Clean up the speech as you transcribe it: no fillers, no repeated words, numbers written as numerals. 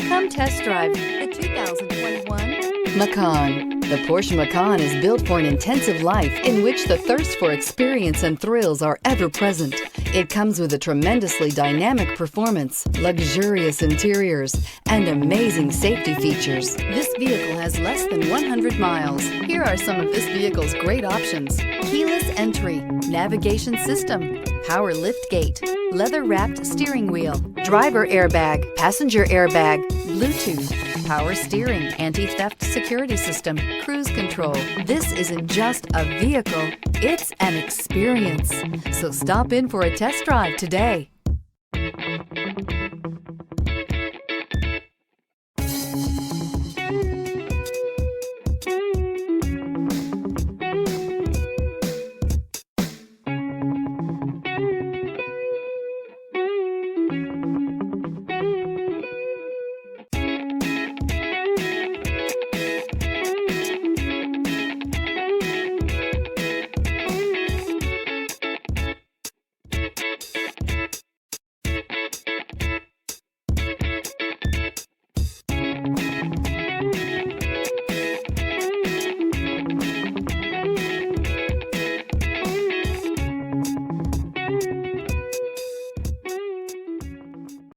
Come test drive the 2021 Macan. The Porsche Macan is built for an intensive life in which the thirst for experience and thrills are ever present. It comes with a tremendously dynamic performance, luxurious interiors, and amazing safety features. This vehicle has less than 100 miles. Here are some of this vehicle's great options: keyless entry, navigation system, power liftgate, leather-wrapped steering wheel, driver airbag, passenger airbag, Bluetooth, power steering, anti-theft security system, cruise control. This isn't just a vehicle, it's an experience. So stop in for a test drive today.